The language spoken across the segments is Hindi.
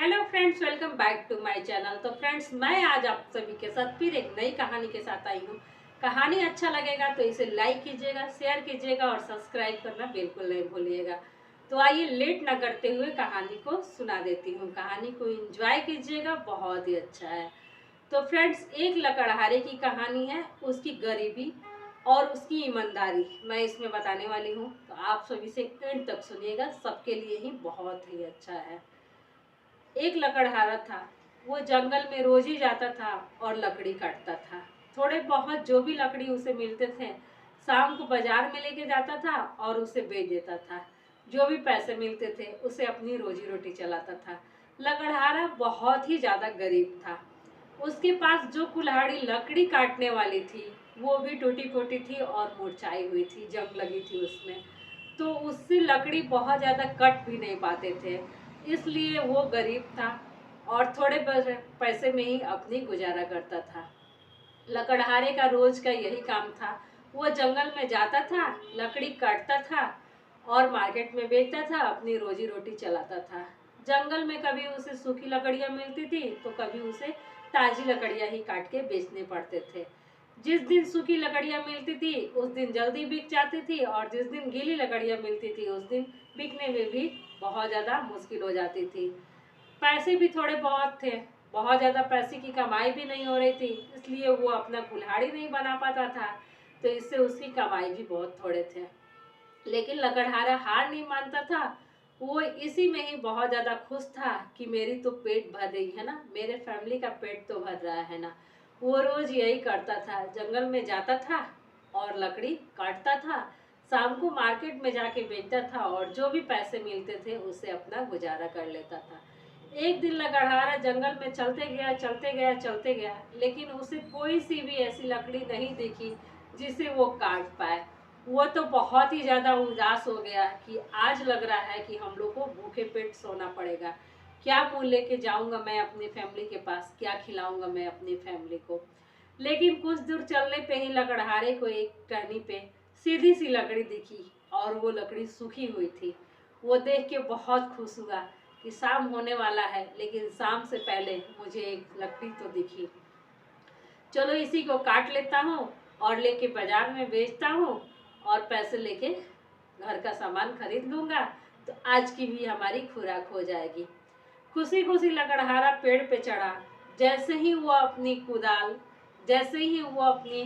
Hello friends, welcome back to my channel. तो फ्रेंड्स, मैं आज आप सभी के साथ फिर एक नई कहानी के साथ आई हूँ। कहानी अच्छा लगेगा तो इसे लाइक कीजिएगा, शेयर कीजिएगा और सब्सक्राइब करना बिल्कुल नहीं भूलिएगा। तो आइए लेट ना करते हुए कहानी को सुना देती हूँ। कहानी को एंजॉय कीजिएगा, बहुत ही अच्छा है। तो फ्रेंड्स, एक लकड़हारे की कहानी है, उसकी गरीबी और उसकी ईमानदारी मैं इसमें बताने वाली हूँ। तो आप सभी से एंड तक सुनिएगा, सबके लिए ही बहुत ही अच्छा है। एक लकड़हारा था। वो जंगल में रोज ही जाता था और लकड़ी काटता था। थोड़े बहुत जो भी लकड़ी उसे मिलते थे, शाम को बाजार में लेके जाता था और उसे बेच देता था। जो भी पैसे मिलते थे उसे अपनी रोजी रोटी चलाता था। लकड़हारा बहुत ही ज्यादा गरीब था। उसके पास जो कुल्हाड़ी लकड़ी काटने वाली थी, वो भी टूटी फूटी थी और मुरझाई हुई थी, जंग लगी थी उसमें। तो उससे लकड़ी बहुत ज़्यादा कट भी नहीं पाते थे, इसलिए वो गरीब था और थोड़े पैसे में ही अपनी गुजारा करता था। लकड़हारे का रोज का यही काम था। वो जंगल में जाता था, लकड़ी काटता था और मार्केट में बेचता था, अपनी रोजी रोटी चलाता था। जंगल में कभी उसे सूखी लकड़ियां मिलती थी तो कभी उसे ताजी लकड़ियां ही काट के बेचने पड़ते थे। जिस दिन सूखी लकड़ियां मिलती थी उस दिन जल्दी बिक जाती थी और जिस दिन गीली लकड़ियां मिलती थी उस दिन बिकने में भी बहुत ज़्यादा मुश्किल हो जाती थी। पैसे भी थोड़े बहुत थे, बहुत ज़्यादा पैसे की कमाई भी नहीं हो रही थी, इसलिए वो अपना कुल्हाड़ी नहीं बना पाता था। तो इससे उसकी कमाई भी बहुत थोड़े थे। लेकिन लकड़हारा हार नहीं मानता था। वो इसी में ही बहुत ज़्यादा खुश था कि मेरी तो पेट भर रही है ना, मेरे फैमिली का पेट तो भर रहा है ना। वो रोज यही करता था, जंगल में जाता था और लकड़ी काटता था, शाम को मार्केट में जाके बेचता था और जो भी पैसे मिलते थे उससे अपना गुजारा कर लेता था। एक दिन लकड़हारा जंगल में चलते गया चलते गया चलते गया, लेकिन उसे कोई सी भी ऐसी लकड़ी नहीं दिखी जिसे वो काट पाए। वो तो बहुत ही ज्यादा उदास हो गया कि आज लग रहा है कि हम लोग को भूखे पेट सोना पड़ेगा। क्या मुंह लेके जाऊंगा मैं अपनी फैमिली के पास, क्या खिलाऊंगा मैं अपनी फैमिली को। लेकिन कुछ दूर चलने पे ही लकड़हारे को एक टहनी पे सीधी सी लकड़ी दिखी और वो लकड़ी सूखी हुई थी। वो देख के बहुत खुश हुआ कि शाम होने वाला है, लेकिन शाम से पहले मुझे एक लकड़ी तो दिखी। चलो इसी को काट लेता हूँ और लेके बाजार में बेचता हूँ और पैसे लेके घर का सामान खरीद लूंगा, तो आज की भी हमारी खुराक हो जाएगी। खुशी खुशी लकड़हारा पेड़ पे चढ़ा। जैसे ही वो अपनी कुदाल, जैसे ही वो अपनी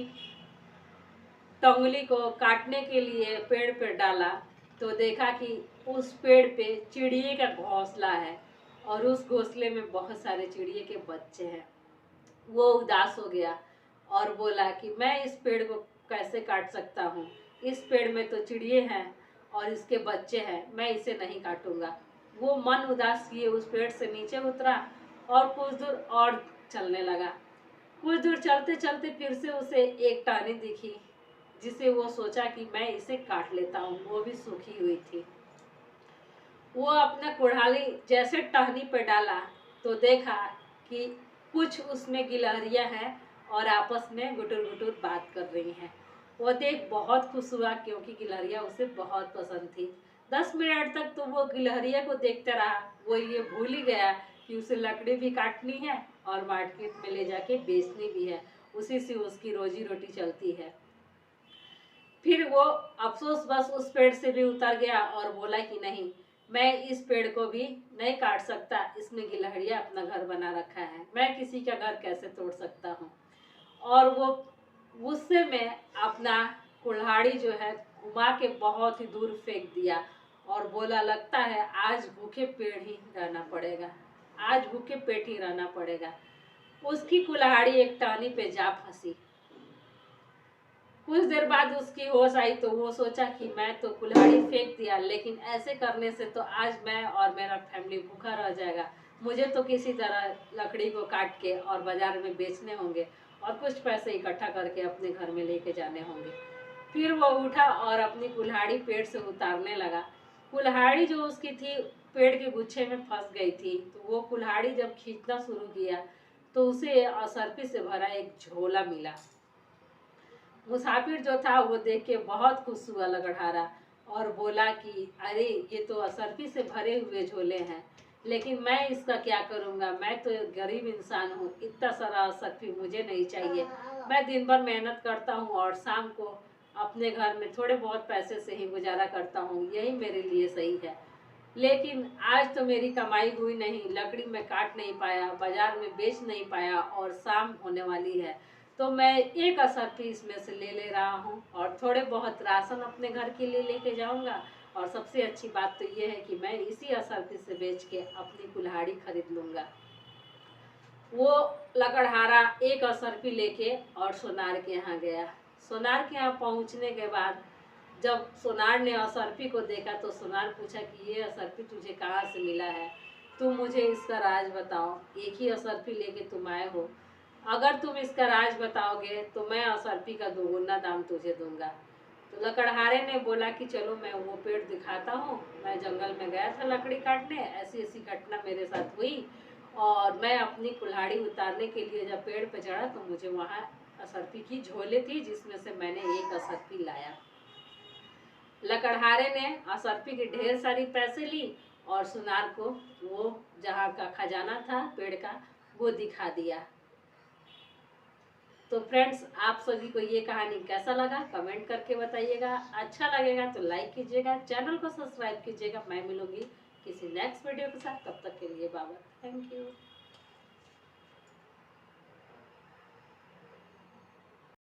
टंगली को काटने के लिए पेड़ पर डाला, तो देखा कि उस पेड़ पे चिड़िए का घोंसला है और उस घोंसले में बहुत सारे चिड़िए के बच्चे हैं। वो उदास हो गया और बोला कि मैं इस पेड़ को कैसे काट सकता हूँ, इस पेड़ में तो चिड़िए हैं और इसके बच्चे हैं, मैं इसे नहीं काटूंगा। वो मन उदास किए उस पेड़ से नीचे उतरा और कुछ दूर और चलने लगा। कुछ दूर चलते चलते फिर से उसे एक टहनी दिखी, जिसे वो सोचा कि मैं इसे काट लेता हूँ, वो भी सूखी हुई थी। वो अपना कुल्हाड़ी जैसे टहनी पे डाला तो देखा कि कुछ उसमें गिलहरियां हैं और आपस में गुटुर गुटुर बात कर रही हैं। वो देख बहुत खुश हुआ क्योंकि गिलहरियां उसे बहुत पसंद थी। 10 मिनट तक तो वो गिलहरिया को देखता रहा। वो ये भूल ही गया कि उसे लकड़ी भी काटनी है और मार्केट में ले जाके बेचनी भी है, उसी से उसकी रोजी रोटी चलती है। फिर वो अफसोस बस उस पेड़ से भी उतर गया और बोला कि नहीं, मैं इस पेड़ को भी नहीं काट सकता, इसमें गिलहरियां अपना घर बना रखा है, मैं किसी का घर कैसे तोड़ सकता हूँ। और वो गुस्से में अपना कुल्हाड़ी जो है घुमा के बहुत ही दूर फेंक दिया और बोला लगता है आज भूखे पेड़ ही रहना पड़ेगा, आज भूखे पेट ही रहना पड़ेगा। उसकी कुल्हाड़ी एक टहनी पे जा फंसी। कुछ देर बाद उसकी होश आई तो वो सोचा कि मैं तो कुल्हाड़ी फेंक दिया, लेकिन ऐसे करने से तो आज मैं और मेरा फैमिली भूखा रह जाएगा। मुझे तो किसी तरह लकड़ी को काट के और बाजार में बेचने होंगे और कुछ पैसे इकट्ठा करके अपने घर में लेके जाने होंगे। फिर वो उठा और अपनी कुल्हाड़ी पेड़ से उतारने लगा। कुल्हाड़ी जो उसकी थी पेड़ के गुच्छे में फंस गई थी, तो वो कुल्हाड़ी जब खींचना शुरू किया तो उसे असरफी से भरा एक झोला मिला। मुसाफिर जो था वो देख के बहुत खुश हुआ लकड़हारा और बोला कि अरे ये तो असरफी से भरे हुए झोले हैं, लेकिन मैं इसका क्या करूँगा, मैं तो गरीब इंसान हूँ, इतना सारा असरफी मुझे नहीं चाहिए। मैं दिन भर मेहनत करता हूँ और शाम को अपने घर में थोड़े बहुत पैसे से ही गुजारा करता हूँ, यही मेरे लिए सही है। लेकिन आज तो मेरी कमाई हुई नहीं, लकड़ी में काट नहीं पाया, बाजार में बेच नहीं पाया और शाम होने वाली है। तो मैं एक असरफी इसमें से ले रहा हूँ और थोड़े बहुत राशन अपने घर के लिए लेके जाऊँगा। और सबसे अच्छी बात तो ये है कि मैं इसी असरफी से बेच के अपनी कुल्हाड़ी खरीद लूँगा। वो लकड़हारा एक असरफी लेके और सोनार के यहाँ गया। सोनार के यहाँ पहुँचने के बाद जब सोनार ने असरफी को देखा तो सोनार पूछा कि ये असरफी तुझे कहाँ से मिला है, तुम मुझे इसका राज बताओ, एक ही असरफी लेके तुम आए हो, अगर तुम इसका राज बताओगे तो मैं असरफी का दोगुना दाम तुझे दूंगा। तो लकड़हारे ने बोला कि चलो मैं वो पेड़ दिखाता हूँ, मैं जंगल में गया था लकड़ी काटने, ऐसी ऐसी घटना मेरे साथ हुई और मैं अपनी कुल्हाड़ी उतारने के लिए जब पेड़ पे चढ़ा तो मुझे वहाँ असरफी की झोले थी जिसमें से मैंने एक असरफी लाया। लकड़हारे ने असरफी की ढेर सारी पैसे ली और सुनार को वो जहाँ का खजाना था पेड़ का वो दिखा दिया। तो फ्रेंड्स, आप सभी को ये कहानी कैसा लगा कमेंट करके बताइएगा। अच्छा लगेगा तो लाइक कीजिएगा, चैनल को सब्सक्राइब कीजिएगा। मैं मिलूंगी किसी नेक्स्ट वीडियो के साथ, तब तक के लिए बाय बाय, थैंक यू।